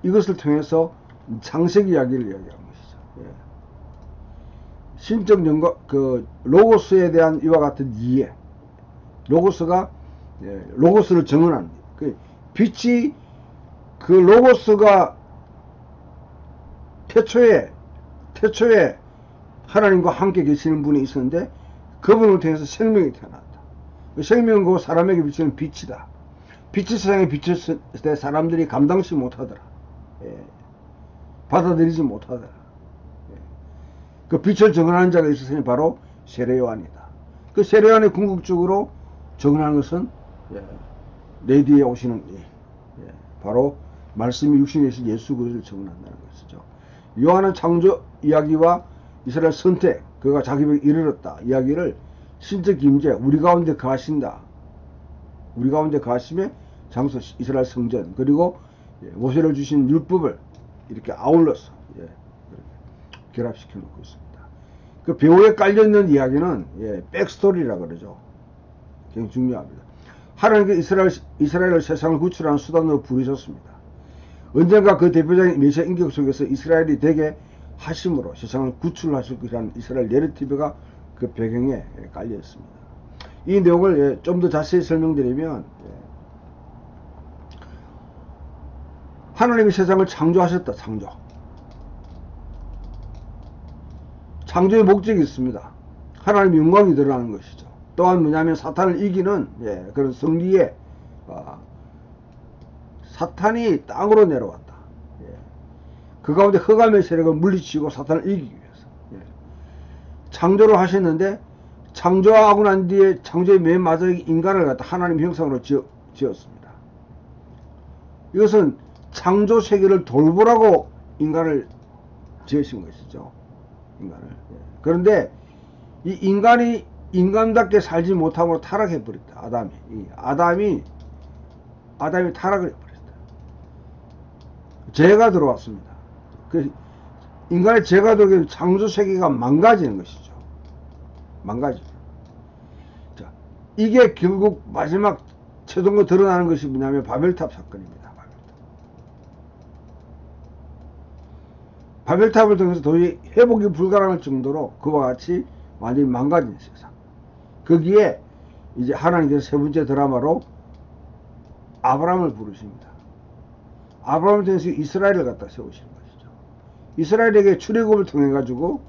이것을 통해서 창세기 이야기를 이야기하는 것이죠. 신적 연관, 그 로고스에 대한 이와 같은 이해, 로고스가 로고스를 정언한, 그 빛이, 그 로고스가 태초에 하나님과 함께 계시는 분이 있었는데 그분을 통해서 생명이 태어났다. 그 생명은 그 사람에게 비치는 빛이다. 빛이 세상에 비쳤을 때 사람들이 감당치 못하더라. 받아들이지 못하더라. 그 빛을 정언하는 자가 있었으니 바로 세례요한이다. 그 세례요한이 궁극적으로 정언하는 것은 내 뒤에 오시는 바로 말씀이 육신에서 예수 그리스도를 정언한다는 것이죠. 요한은 창조 이야기와 이스라엘 선택, 그가 자기 벽에 이르렀다 이야기를 신적 임재, 우리 가운데 거하신다, 우리 가운데 거하심의 장소 이스라엘 성전, 그리고 모세를 주신 율법을 이렇게 아울러서 결합시켜 놓고 있습니다. 그 배후에 깔려있는 이야기는 백스토리라 그러죠. 굉장히 중요합니다. 하나님께서 이스라엘을 세상을 구출하는 수단으로 부르셨습니다. 언젠가 그 대표적인 메시아 인격 속에서 이스라엘이 되게 하심으로 세상을 구출하실 것이라는 이스라엘 내러티브가 그 배경에 깔려 있습니다. 이 내용을 좀 더 자세히 설명드리면, 하나님이 세상을 창조하셨다. 창조의 목적이 있습니다. 하나님의 영광이 드러나는 것이죠. 또한 뭐냐면 사탄을 이기는 그런 승리에 사탄이 땅으로 내려왔다. 그 가운데 흑암의 세력을 물리치고 사탄을 이기기 위해서 창조를 하셨는데, 창조하고 난 뒤에 창조의 맨 마지막에 인간을 갖다 하나님 형상으로 지었습니다. 이것은 창조 세계를 돌보라고 인간을 지으신 것이죠. 인간을. 그런데 이 인간이 인간답게 살지 못함으로 타락해 버렸다. 아담이 타락을 해버렸다. 죄가 들어왔습니다. 그 인간의 죄가 들어오게 창조 세계가 망가지는 것이죠. 망가지죠. 자, 이게 결국 마지막 최종으로 드러나는 것이 뭐냐면 바벨탑 사건입니다. 바벨탑을 통해서 도저히 회복이 불가능할 정도로 그와 같이 완전히 망가진 세상. 거기에 이제 하나님께서 세 번째 드라마로 아브라함을 부르십니다. 아브라함을 통해서 이스라엘을 갖다 세우시는 것이죠. 이스라엘에게 출애굽을 통해 가지고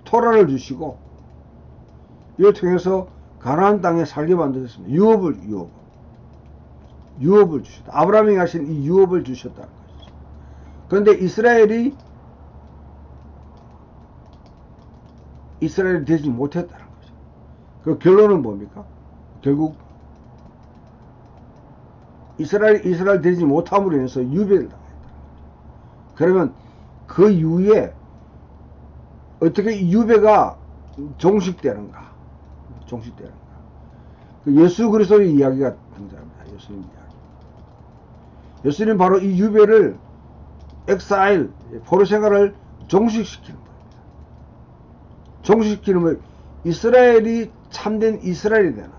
토라를 주시고, 이를 통해서 가나안 땅에 살게 만드셨습니다. 유업을 주셨다. 아브라함이 하신 이 유업을 주셨다는 것이죠. 그런데 이스라엘이 되지 못했다는 거죠. 그 결론은 뭡니까? 결국 이스라엘 되지 못함으로 인해서 유배를 당했다는 거죠. 그러면 그 이후에 어떻게 유배가 종식되는가? 그 예수 그리스도의 이야기가 등장합니다. 예수님 이야기. 예수님 바로 이 유배를, 포로 생활을 종식시키는 겁니다. 종식시키는 걸 이스라엘이 참된 이스라엘이 되나?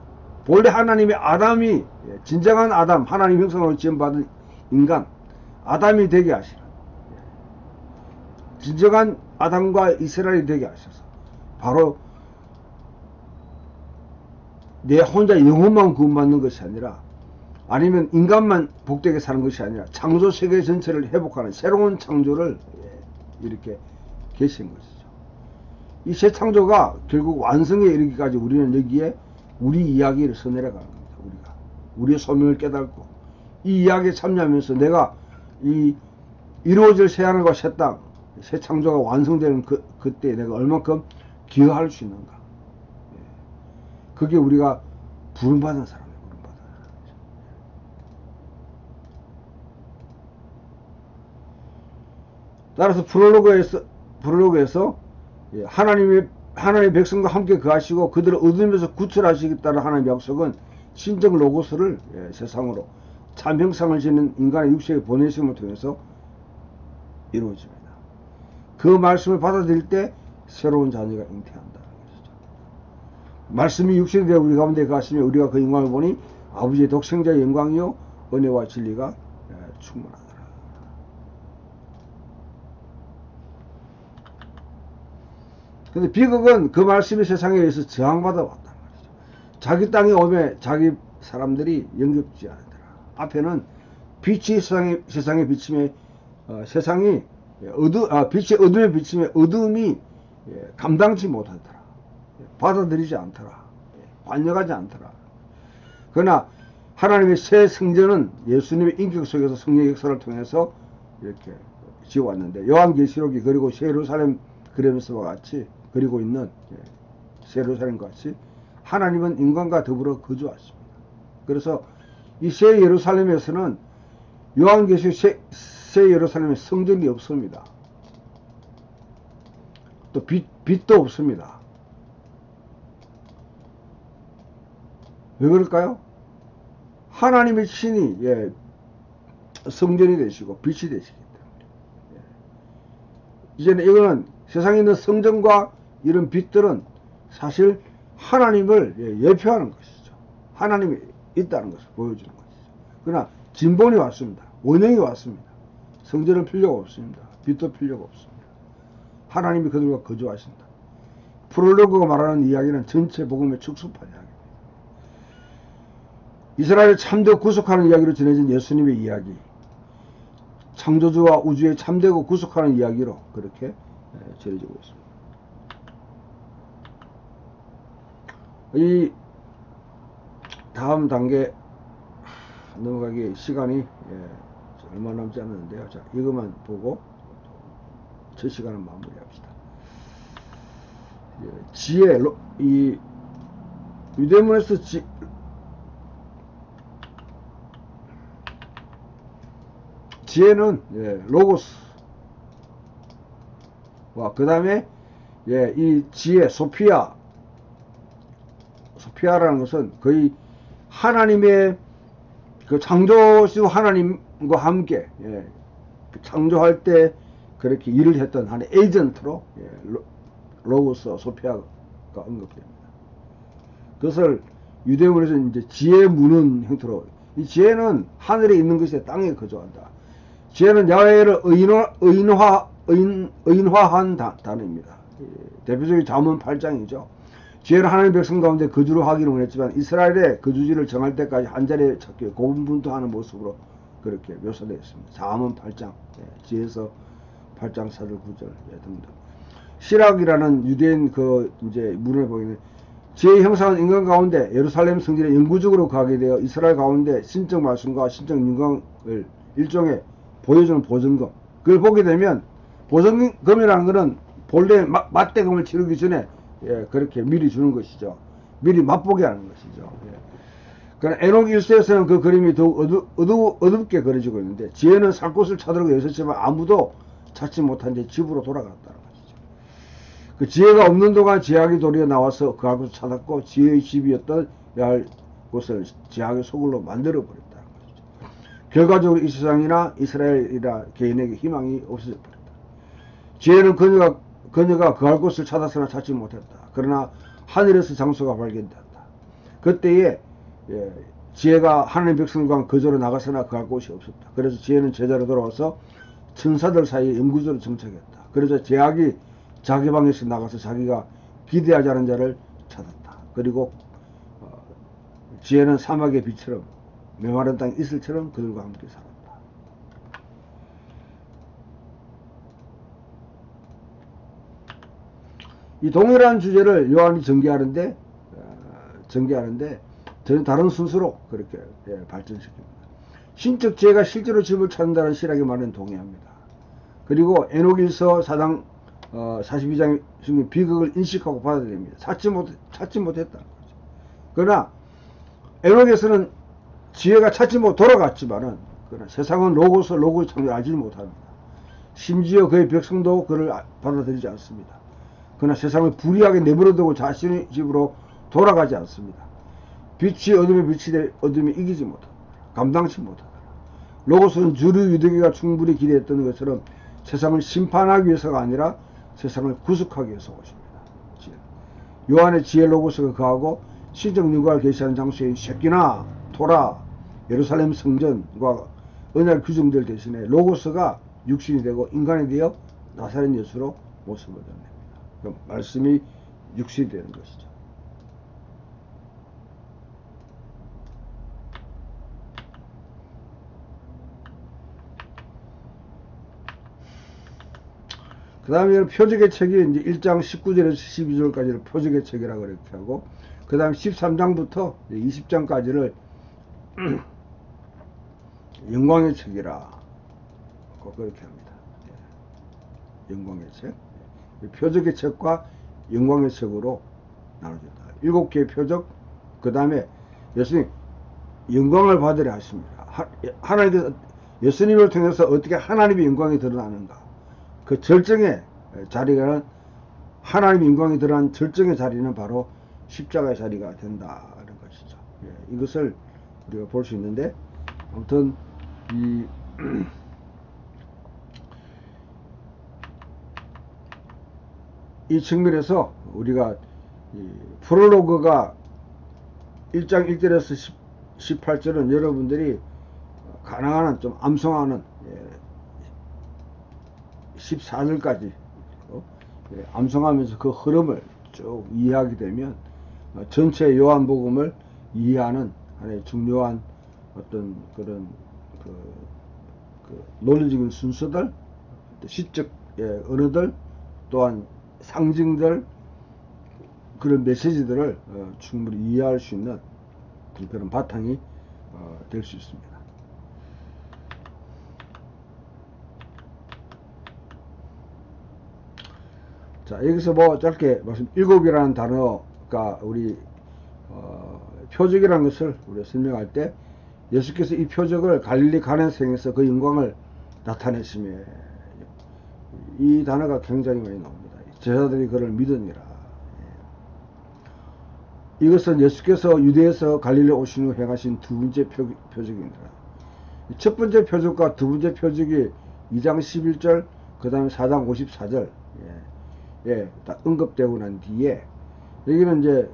본래 하나님의 아담이, 진정한 아담, 하나님 형상으로 지음받은 인간 아담이 되게 하시라. 진정한 아담과 이스라엘이 되게 하셔서 바로 내 혼자 영혼만 구원받는 것이 아니라, 아니면 인간만 복되게 사는 것이 아니라 창조 세계 전체를 회복하는 새로운 창조를 이렇게 계신 것이죠. 이 새 창조가 결국 완성에 이르기까지 우리는 여기에 우리 이야기를 써내려가는 겁니다. 우리가 우리의 소명을 깨닫고 이 이야기에 참여하면서 내가 이 이루어질 새하늘과 새 땅, 새 창조가 완성되는 그때 내가 얼만큼 기여할 수 있는가. 그게 우리가 부름받은 사람이에요. 부름받은 사람이죠. 따라서 프롤로그에서 하나님의 백성과 함께 거하시고 그들을 얻으면서 구출하시겠다는 하나님의 약속은 신적 로고스를 세상으로 참 형상을 지닌 인간의 육체에 보내심을 통해서 이루어집니다. 그 말씀을 받아들일 때 새로운 자녀가 잉태한다는 것이죠. 말씀이 육신이 되어 우리 가운데 가시며 우리가 그 영광을 보니 아버지의 독생자의 영광이요 은혜와 진리가 충만하더라. 근데 비극은 그 말씀이 세상에 의해서 저항받아 왔다는 것이죠. 자기 땅에 오매 자기 사람들이 영접지 않더라. 앞에는 빛이 세상에 비침에 세상이 빛이 어둠에 비침에 어둠이 감당치 못하더라. 받아들이지 않더라. 관여하지 않더라. 그러나 하나님의 새 성전은 예수님의 인격 속에서 성령 역사를 통해서 이렇게 지어왔는데, 요한계시록이 그리고 새 예루살렘 그리면서와 같이 그리고 있는 새 예루살렘과 같이 하나님은 인간과 더불어 거주하십니다. 그래서 이 새 예루살렘에서는 요한계시록 새 예루살렘에 성전이 없습니다. 또 빛도 없습니다. 왜 그럴까요? 하나님의 신이 성전이 되시고 빛이 되시기 때문에. 이제는 이거는 세상에 있는 성전과 이런 빛들은 사실 하나님을 예표하는 것이죠. 하나님이 있다는 것을 보여주는 것이죠. 그러나 진본이 왔습니다. 원형이 왔습니다. 성전은 필요가 없습니다. 빛도 필요가 없습니다. 하나님이 그들과 거주하신다. 프롤로그가 말하는 이야기는 전체 복음의 축소판 이야기입니다. 이스라엘을 참되고 구속하는 이야기로 전해진 예수님의 이야기, 창조주와 우주에 참되고 구속하는 이야기로 그렇게 전해지고 있습니다. 이 다음 단계 넘어가기 시간이 얼마 남지 않았는데요. 자, 이것만 보고 저 시간은 마무리합시다. 지혜, 이 유대문에서 지혜는 로고스, 그 다음에 이 지혜 소피아라는 것은 거의 하나님의 그 창조주 하나님과 함께 창조할 때 그렇게 일을 했던 하나의 에이전트로 로고스 소피아가 언급됩니다. 그것을 유대문에서 이제 지혜 무는 형태로, 이 지혜는 하늘에 있는 것이 땅에 거주한다. 지혜는 야훼를 의인화한 단어입니다. 대표적인 잠언 8장이죠. 지혜는 하나님의 백성 가운데 거주를 하기는 원했지만 이스라엘의 거주지를 정할 때까지 한자리에 찾기 고분분투하는 모습으로 그렇게 묘사되어 있습니다. 잠언 8장, 지혜서 8장 4절 9절 등등. 시락이라는 유대인 이제 문을 보이는 지혜의 형상은 인간 가운데 예루살렘 성전에 영구적으로 가게 되어 이스라엘 가운데 신적 말씀과 신적 영광을 일종의 보여주는 보증금. 그걸 보게 되면 보증금이라는 것은 본래 맞대금을 치르기 전에 그렇게 미리 주는 것이죠. 미리 맛보게 하는 것이죠. 그러나 에녹 1세에서는 그 그림이 더욱 어둡게 그려지고 있는데, 지혜는 살 곳을 찾으려고 애썼지만 아무도 찾지 못한 채 집으로 돌아갔다는 것이죠. 그 지혜가 없는 동안 제약이 도리어 나와서 그 곳을 찾았고, 지혜의 집이었던 야 곳을 제약의 소굴로 만들어버렸다는 것이죠. 결과적으로 이 세상이나 이스라엘이나 개인에게 희망이 없어져 버렸다. 지혜는 그녀가 그할 곳을 찾았으나 찾지 못했다. 그러나 하늘에서 장소가 발견되었다. 그때에 지혜가 하나님 백성과 거저로 나가서나 그할 곳이 없었다. 그래서 지혜는 제자로 돌아와서 천사들 사이에 영구적으로 정착했다. 그래서 제약이 자기 방에서 나가서 자기가 기대하지 않은 자를 찾았다. 그리고 지혜는 사막의 빛처럼 메마른 땅 이슬처럼 그들과 함께 살았다. 이 동일한 주제를 요한이 전개하는데 전혀 다른 순서로 그렇게 발전시킵니다. 신적 지혜가 실제로 집을 찾는다는 신학의 말은 동의합니다. 그리고 에녹일서 4장 42장 중에 비극을 인식하고 받아들입니다. 찾지 못했다. 그러나 에녹에서는 지혜가 돌아갔지만은 그러나 세상은 로고스 창조를 알지 못합니다. 심지어 그의 백성도 그를 받아들이지 않습니다. 그러나 세상을 불의하게 내버려두고 자신의 집으로 돌아가지 않습니다. 빛이 어둠이 이기지 못한다. 감당치 못한다. 로고스는 주류 유대교가 충분히 기대했던 것처럼 세상을 심판하기 위해서가 아니라 세상을 구속하기 위해서 오십니다. 요한의 지혜 로고스가 거하고 신적 능력을 계시하는 장소인 쉐키나, 토라, 예루살렘 성전과 언약 규정들 대신에 로고스가 육신이 되고 인간이 되어 나사렛 예수로 모습을 드립니다. 그럼 말씀이 육신이 되는 것이죠. 그 다음에 표적의 책이 이제 1장 19절에서 12절까지를 표적의 책이라고 그렇게 하고, 그 다음 13장부터 20장까지를 영광의 책이라 그렇게 합니다. 영광의 책. 표적의 책과 영광의 책으로 나눠진다. 7개의 표적, 그 다음에 예수님 영광을 받으려 하십니다. 하나님께서 예수님을 통해서 어떻게 하나님의 영광이 드러나는가. 그 절정의 자리가, 하나님의 영광이 드러난 절정의 자리는 바로 십자가의 자리가 된다는 것이죠. 이것을 우리가 볼 수 있는데, 아무튼 이 측면에서 우리가 프롤로그가 1장 1절에서 18절은 여러분들이 가능한 한 좀 암송하는 14절까지 암송하면서 그 흐름을 쭉 이해하게 되면 전체 요한복음을 이해하는 하나의 중요한 어떤 그런 논리적인 순서들, 시적 언어들, 또한 상징들, 그런 메시지들을 충분히 이해할 수 있는 그런 바탕이 될 수 있습니다. 자, 여기서 뭐 짧게 말씀, 7이라는 단어가 우리 표적이라는 것을 우리가 설명할 때, 예수께서 이 표적을 갈릴리 가나에서 그 영광을 나타내시며, 이 단어가 굉장히 많이 나옵니다. 제자들이 그를 믿으니라. 이것은 예수께서 유대에서 갈릴리 오신 후 행하신 두 번째 표적입니다. 첫 번째 표적과 두 번째 표적이 2장 11절, 그 다음에 4장 54절, 딱 언급되고 난 뒤에, 여기는 이제,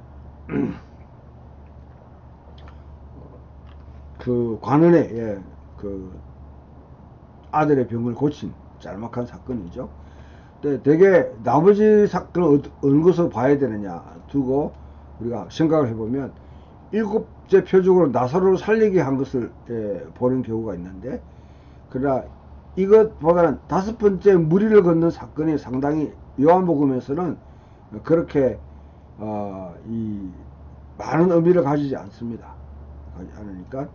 그 관원의, 그 아들의 병을 고친 짤막한 사건이죠. 근데 되게 나머지 사건을 어느 것으로 봐야 되느냐 두고 우리가 생각을 해보면, 7째 표적으로 나사로를 살리게 한 것을 보는 경우가 있는데, 그러나 이것보다는 5번째 무리를 걷는 사건이 상당히 요한복음에서는 그렇게 이 많은 의미를 가지지 않습니다. 가지지 않으니까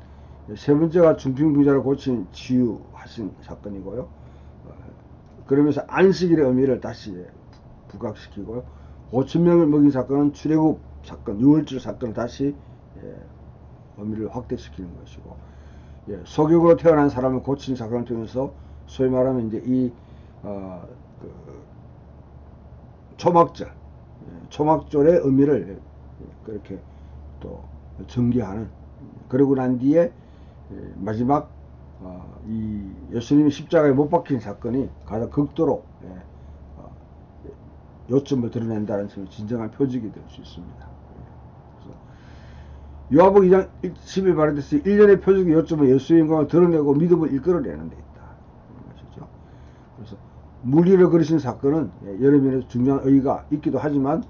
세 번째가 중풍병자를 고친 치유하신 사건이고요. 그러면서 안식일의 의미를 다시 부각시키고요. 5,000명을 먹인 사건은 출애굽 사건, 6월절 사건을 다시 의미를 확대시키는 것이고, 소경으로 태어난 사람을 고친 사건을 통해서 소위 말하면 이제 이 초막절의 의미를 그렇게 또 전개하는, 그러고 난 뒤에 마지막 이 예수님이 십자가에 못 박힌 사건이 가장 극도로 요점을 드러낸다는 점이 진정한 표적이 될 수 있습니다. 그래서 요한복 2장 10일 발언됐을 때 1년의 표적의 요점은 예수의 영광을 드러내고 믿음을 이끌어내는 데 있다. 것이죠. 그래서 물리를 그리신 사건은 여러 면에서 중요한 의의가 있기도 하지만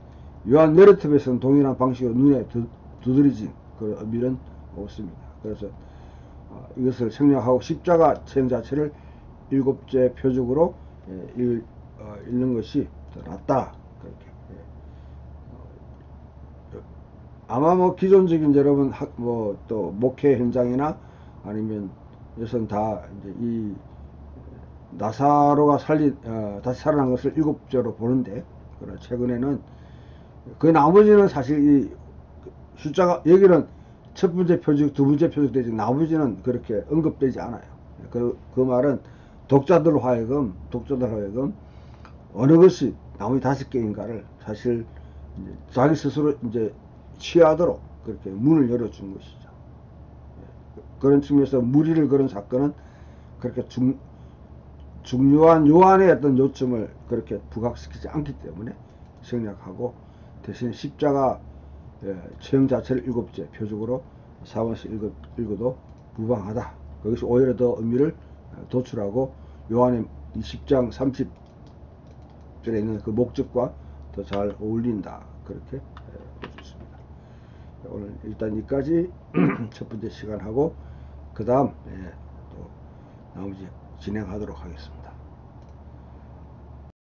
요한 내러티브에서는 동일한 방식으로 눈에 두드러진 그 의미는 없습니다. 그래서 이것을 생략하고 십자가 체형 자체를 일곱째 표적으로 읽는 것이 더 낫다. 그렇게. 아마 뭐 기존적인 여러분 또 목회 현장이나 아니면 이것은 다 이제 이 나사로가 다시 살아난 것을 일곱째로 보는데, 그러나 최근에는 그 나머지는 사실 이 숫자가 여기는 첫 번째 표적, 두 번째 표적 되지 나머지는 그렇게 언급되지 않아요. 그 말은 독자들 하여금 어느 것이 나머지 5개인가를 사실 이제 자기 스스로 이제 취하도록 그렇게 문을 열어준 것이죠. 그런 측면에서 무리를 그런 사건은 그렇게 중요한 요한의 어떤 요점을 그렇게 부각시키지 않기 때문에 생략하고 대신 십자가 체형 자체를 일곱째 표적으로 사원에서 읽어도 무방하다. 그것이 오히려 더 의미를 도출하고 요한의 20장 30절에 있는 그 목적과 더 잘 어울린다. 그렇게 볼 수 있습니다. 오늘 일단 여기까지 첫 번째 시간 하고 그 다음 또 나머지 진행하도록 하겠습니다.